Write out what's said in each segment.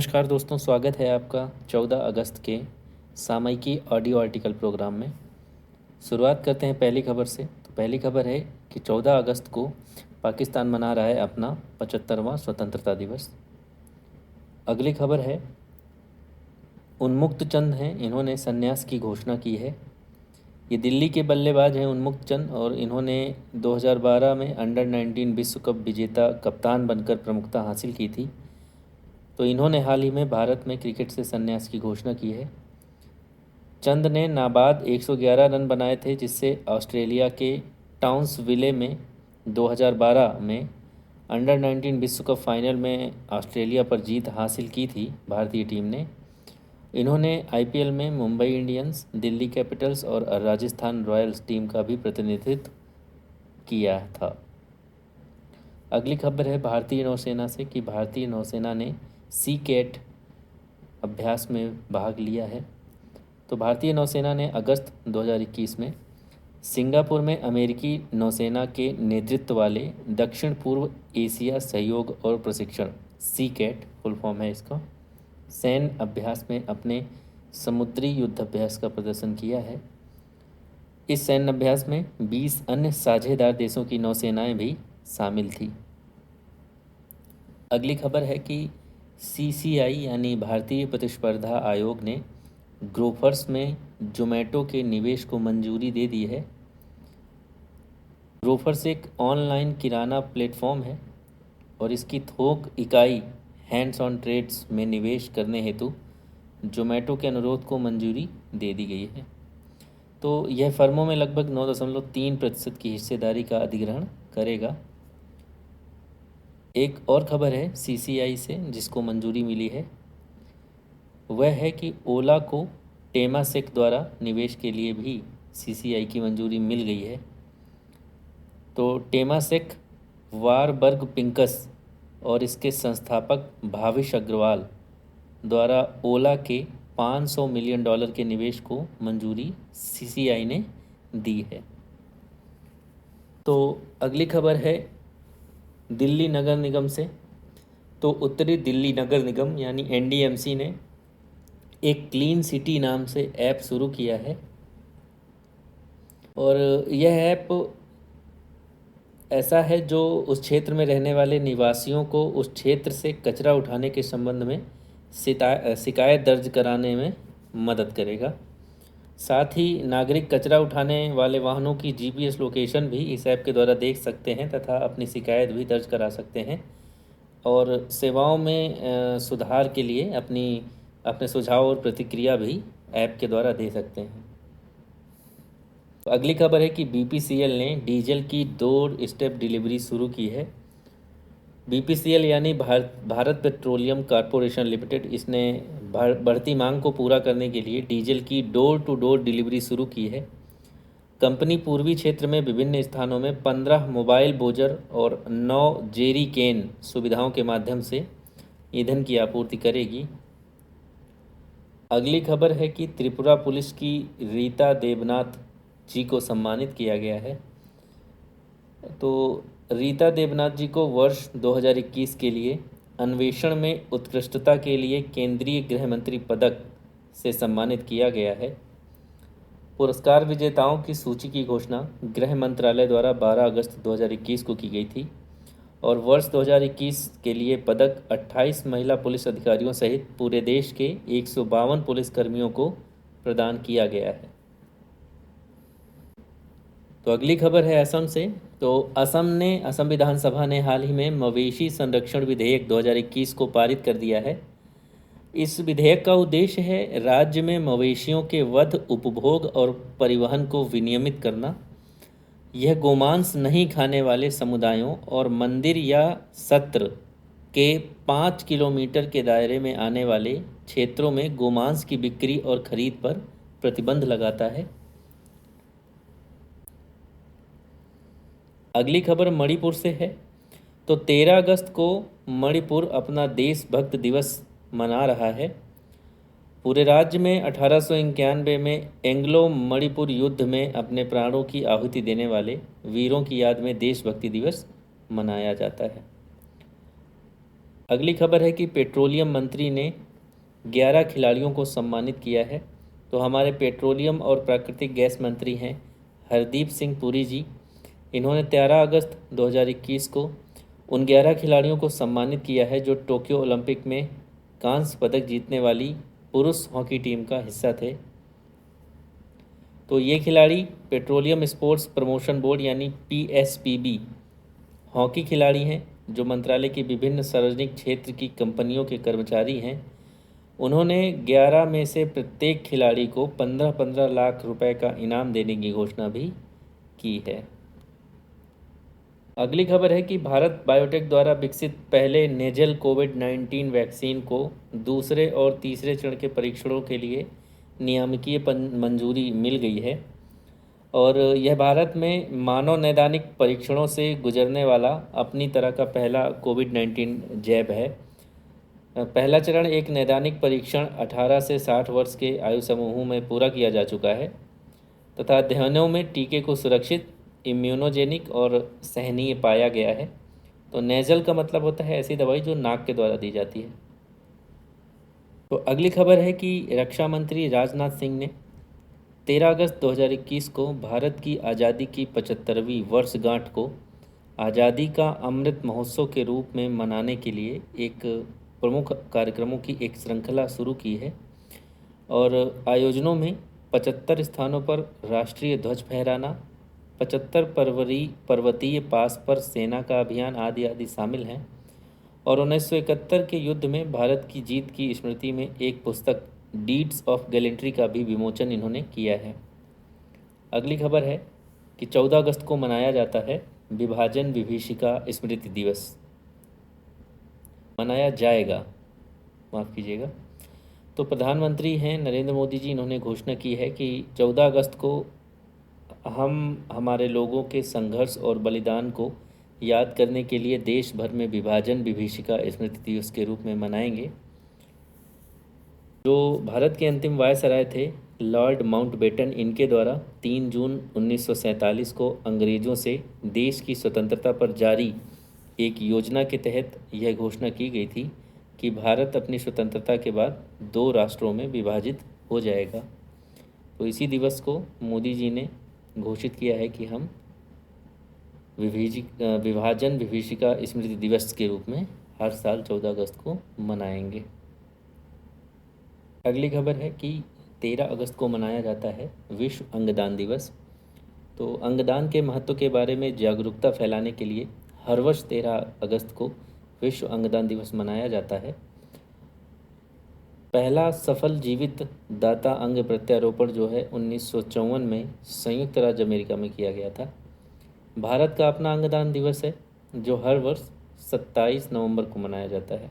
नमस्कार दोस्तों, स्वागत है आपका 14 अगस्त के सामयिकी ऑडियो आर्टिकल प्रोग्राम में। शुरुआत करते हैं पहली खबर से। तो पहली खबर है कि 14 अगस्त को पाकिस्तान मना रहा है अपना 75वां स्वतंत्रता दिवस। अगली खबर है उन्मुक्त चंद हैं, इन्होंने संन्यास की घोषणा की है। ये दिल्ली के बल्लेबाज हैं उन्मुक्त चंद, और इन्होंने 2012 में अंडर-19 विश्व कप विजेता कप्तान बनकर प्रमुखता हासिल की थी। तो इन्होंने हाल ही में भारत में क्रिकेट से संन्यास की घोषणा की है। चंद ने नाबाद 111 रन बनाए थे, जिससे ऑस्ट्रेलिया के टाउन्सविले में 2012 में अंडर-19 विश्व कप फाइनल में ऑस्ट्रेलिया पर जीत हासिल की थी भारतीय टीम ने। इन्होंने आईपीएल में मुंबई इंडियंस, दिल्ली कैपिटल्स और राजस्थान रॉयल्स टीम का भी प्रतिनिधित्व किया था। अगली खबर है भारतीय नौसेना से कि भारतीय नौसेना ने सी कैट अभ्यास में भाग लिया है। तो भारतीय नौसेना ने अगस्त 2021 में सिंगापुर में अमेरिकी नौसेना के नेतृत्व वाले दक्षिण पूर्व एशिया सहयोग और प्रशिक्षण सी कैट फुल फॉर्म है इसका सैन्य अभ्यास में अपने समुद्री युद्धाभ्यास का प्रदर्शन किया है। इस सैन्य अभ्यास में 20 अन्य साझेदार देशों की नौसेनाएं भी शामिल थी। अगली खबर है कि सीसीआई यानी भारतीय प्रतिस्पर्धा आयोग ने ग्रोफर्स में जोमेटो के निवेश को मंजूरी दे दी है। ग्रोफर्स एक ऑनलाइन किराना प्लेटफॉर्म है और इसकी थोक इकाई हैंड्स ऑन ट्रेड्स में निवेश करने हेतु जोमेटो के अनुरोध को मंजूरी दे दी गई है। तो यह फर्मों में लगभग 9.3% की हिस्सेदारी का अधिग्रहण करेगा। एक और खबर है सीसीआई से जिसको मंजूरी मिली है, वह है कि ओला को टेमासेक द्वारा निवेश के लिए भी सीसीआई की मंजूरी मिल गई है। तो टेमासेक वारबर्ग पिंकस और इसके संस्थापक भाविश अग्रवाल द्वारा ओला के $500 मिलियन के निवेश को मंजूरी सीसीआई ने दी है। तो अगली खबर है दिल्ली नगर निगम से। तो उत्तरी दिल्ली नगर निगम यानी एनडीएमसी ने एक क्लीन सिटी नाम से ऐप शुरू किया है, और यह ऐप ऐसा है जो उस क्षेत्र में रहने वाले निवासियों को उस क्षेत्र से कचरा उठाने के संबंध में शिकायत दर्ज कराने में मदद करेगा। साथ ही नागरिक कचरा उठाने वाले वाहनों की जीपीएस लोकेशन भी इस ऐप के द्वारा देख सकते हैं तथा अपनी शिकायत भी दर्ज करा सकते हैं, और सेवाओं में सुधार के लिए अपने सुझाव और प्रतिक्रिया भी ऐप के द्वारा दे सकते हैं। तो अगली खबर है कि बीपीसीएल ने डीजल की डोर स्टेप डिलीवरी शुरू की है। बीपीसीएल यानी भारत पेट्रोलियम कॉरपोरेशन लिमिटेड, इसने बढ़ती मांग को पूरा करने के लिए डीजल की डोर टू डोर डिलीवरी शुरू की है। कंपनी पूर्वी क्षेत्र में विभिन्न स्थानों में 15 मोबाइल बोजर और 9 जेरी केन सुविधाओं के माध्यम से ईंधन की आपूर्ति करेगी। अगली खबर है कि त्रिपुरा पुलिस की रीता देवनाथ जी को सम्मानित किया गया है। तो रीता देवनाथ जी को वर्ष 2021 के लिए अन्वेषण में उत्कृष्टता के लिए केंद्रीय गृह मंत्री पदक से सम्मानित किया गया है। पुरस्कार विजेताओं की सूची की घोषणा गृह मंत्रालय द्वारा 12 अगस्त 2021 को की गई थी, और वर्ष 2021 के लिए पदक 28 महिला पुलिस अधिकारियों सहित पूरे देश के 152 पुलिसकर्मियों को प्रदान किया गया है। तो अगली खबर है असम से। तो असम विधानसभा ने हाल ही में मवेशी संरक्षण विधेयक 2021 को पारित कर दिया है। इस विधेयक का उद्देश्य है राज्य में मवेशियों के वध, उपभोग और परिवहन को विनियमित करना। यह गोमांस नहीं खाने वाले समुदायों और मंदिर या सत्र के 5 किलोमीटर के दायरे में आने वाले क्षेत्रों में गोमांस की बिक्री और खरीद पर प्रतिबंध लगाता है। अगली खबर मणिपुर से है। तो 13 अगस्त को मणिपुर अपना देशभक्त दिवस मना रहा है। पूरे राज्य में 1891 में एंग्लो मणिपुर युद्ध में अपने प्राणों की आहुति देने वाले वीरों की याद में देशभक्ति दिवस मनाया जाता है। अगली खबर है कि पेट्रोलियम मंत्री ने 11 खिलाड़ियों को सम्मानित किया है। तो हमारे पेट्रोलियम और प्राकृतिक गैस मंत्री हैं हरदीप सिंह पुरी जी। इन्होंने 13 अगस्त 2021 को उन 11 खिलाड़ियों को सम्मानित किया है जो टोक्यो ओलंपिक में कांस्य पदक जीतने वाली पुरुष हॉकी टीम का हिस्सा थे। तो ये खिलाड़ी पेट्रोलियम स्पोर्ट्स प्रमोशन बोर्ड यानी PSPB हॉकी खिलाड़ी हैं जो मंत्रालय की विभिन्न सार्वजनिक क्षेत्र की कंपनियों के कर्मचारी हैं। उन्होंने 11 में से प्रत्येक खिलाड़ी को 15-15 लाख रुपए का इनाम देने की घोषणा भी की है। अगली खबर है कि भारत बायोटेक द्वारा विकसित पहले नेजल कोविड-19 वैक्सीन को दूसरे और तीसरे चरण के परीक्षणों के लिए नियामकीय मंजूरी मिल गई है और यह भारत में मानव नैदानिक परीक्षणों से गुजरने वाला अपनी तरह का पहला कोविड-19 जैब है। पहला चरण एक नैदानिक परीक्षण 18 से 60 वर्ष के आयु समूहों में पूरा किया जा चुका है तथा अध्ययनों में टीके को सुरक्षित, इम्यूनोजेनिक और सहनीय पाया गया है। तो नेजल का मतलब होता है ऐसी दवाई जो नाक के द्वारा दी जाती है। तो अगली खबर है कि रक्षा मंत्री राजनाथ सिंह ने 13 अगस्त 2021 को भारत की आज़ादी की 75वीं वर्षगांठ को आज़ादी का अमृत महोत्सव के रूप में मनाने के लिए एक प्रमुख कार्यक्रमों की एक श्रृंखला शुरू की है और आयोजनों में 75 स्थानों पर राष्ट्रीय ध्वज फहराना, 75 पर्वतीय पास पर सेना का अभियान आदि आदि शामिल हैं। और 1971 के युद्ध में भारत की जीत की स्मृति में एक पुस्तक डीड्स ऑफ गैलेंट्री का भी विमोचन इन्होंने किया है। अगली खबर है कि 14 अगस्त को मनाया जाता है विभाजन विभीषिका स्मृति दिवस, मनाया जाएगा, माफ़ कीजिएगा। तो प्रधानमंत्री हैं नरेंद्र मोदी जी, इन्होंने घोषणा की है कि 14 अगस्त को हम हमारे लोगों के संघर्ष और बलिदान को याद करने के लिए देश भर में विभाजन विभीषिका स्मृति दिवस के रूप में मनाएंगे। जो भारत के अंतिम वायसराय थे लॉर्ड माउंटबेटन, इनके द्वारा 3 जून 1947 को अंग्रेज़ों से देश की स्वतंत्रता पर जारी एक योजना के तहत यह घोषणा की गई थी कि भारत अपनी स्वतंत्रता के बाद 2 राष्ट्रों में विभाजित हो जाएगा। तो इसी दिवस को मोदी जी ने घोषित किया है कि हम विभाजन विभीषिका स्मृति दिवस के रूप में हर साल 14 अगस्त को मनाएंगे। अगली खबर है कि 13 अगस्त को मनाया जाता है विश्व अंगदान दिवस। तो अंगदान के महत्व के बारे में जागरूकता फैलाने के लिए हर वर्ष 13 अगस्त को विश्व अंगदान दिवस मनाया जाता है। पहला सफल जीवित दाता अंग प्रत्यारोपण जो है 1954 में संयुक्त राज्य अमेरिका में किया गया था। भारत का अपना अंगदान दिवस है जो हर वर्ष 27 नवंबर को मनाया जाता है।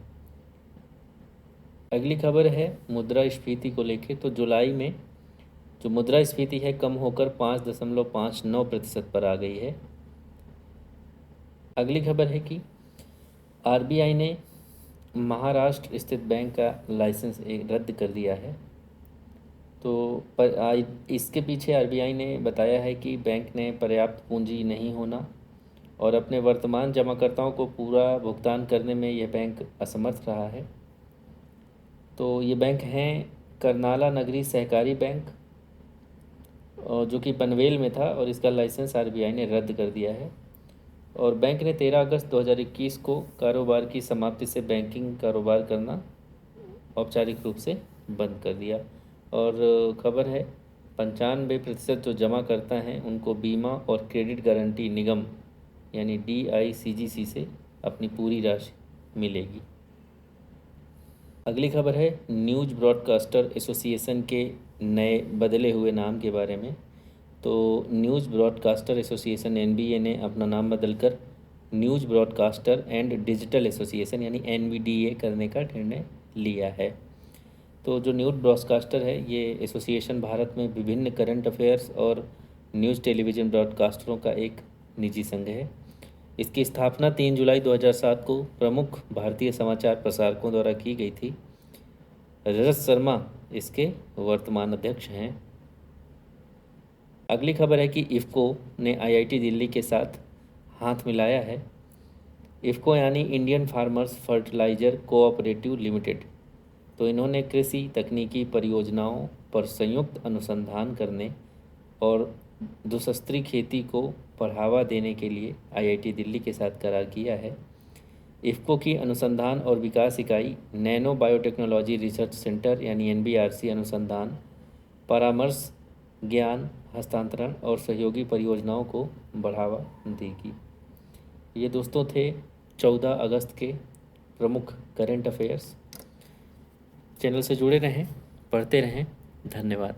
अगली खबर है मुद्रास्फीति को लेकर। तो जुलाई में जो मुद्रास्फीति है कम होकर 5.59% पर आ गई है। अगली खबर है कि RBI ने महाराष्ट्र स्थित बैंक का लाइसेंस रद्द कर दिया है। तो इसके पीछे RBI ने बताया है कि बैंक ने पर्याप्त पूंजी नहीं होना और अपने वर्तमान जमाकर्ताओं को पूरा भुगतान करने में यह बैंक असमर्थ रहा है। तो ये बैंक हैं करनाला नगरी सहकारी बैंक जो कि पनवेल में था और इसका लाइसेंस RBI ने रद्द कर दिया है। और बैंक ने 13 अगस्त 2021 को कारोबार की समाप्ति से बैंकिंग कारोबार करना औपचारिक रूप से बंद कर दिया। और खबर है 95% जो जमा करता हैं उनको बीमा और क्रेडिट गारंटी निगम यानी DICGC से अपनी पूरी राशि मिलेगी। अगली खबर है न्यूज़ ब्रॉडकास्टर एसोसिएशन के नए बदले हुए नाम के बारे में। तो न्यूज़ ब्रॉडकास्टर एसोसिएशन NBA ने अपना नाम बदलकर news broadcaster and digital association यानी NBDA करने का निर्णय लिया है। तो जो न्यूज़ ब्रॉडकास्टर है ये एसोसिएशन भारत में विभिन्न करंट अफेयर्स और न्यूज़ टेलीविज़न ब्रॉडकास्टरों का एक निजी संघ है। इसकी स्थापना 3 जुलाई 2007 को प्रमुख भारतीय समाचार प्रसारकों द्वारा की गई थी। रजत शर्मा इसके वर्तमान अध्यक्ष हैं। अगली खबर है कि इफ़को ने IIT दिल्ली के साथ हाथ मिलाया है इफ़को यानी Indian farmers fertiliser cooperative limited. तो इन्होंने कृषि तकनीकी परियोजनाओं पर संयुक्त अनुसंधान करने और दुशस्त्री खेती को बढ़ावा देने के लिए आईआईटी दिल्ली के साथ करार किया है। इफ़को की अनुसंधान और विकास इकाई नैनो बायोटेक्नोलॉजी रिसर्च सेंटर यानी एनबीआरसी अनुसंधान, परामर्श, ज्ञान हस्तांतरण और सहयोगी परियोजनाओं को बढ़ावा देगी। ये दोस्तों थे 14 अगस्त के प्रमुख करंट अफेयर्स। चैनल से जुड़े रहें, पढ़ते रहें। धन्यवाद।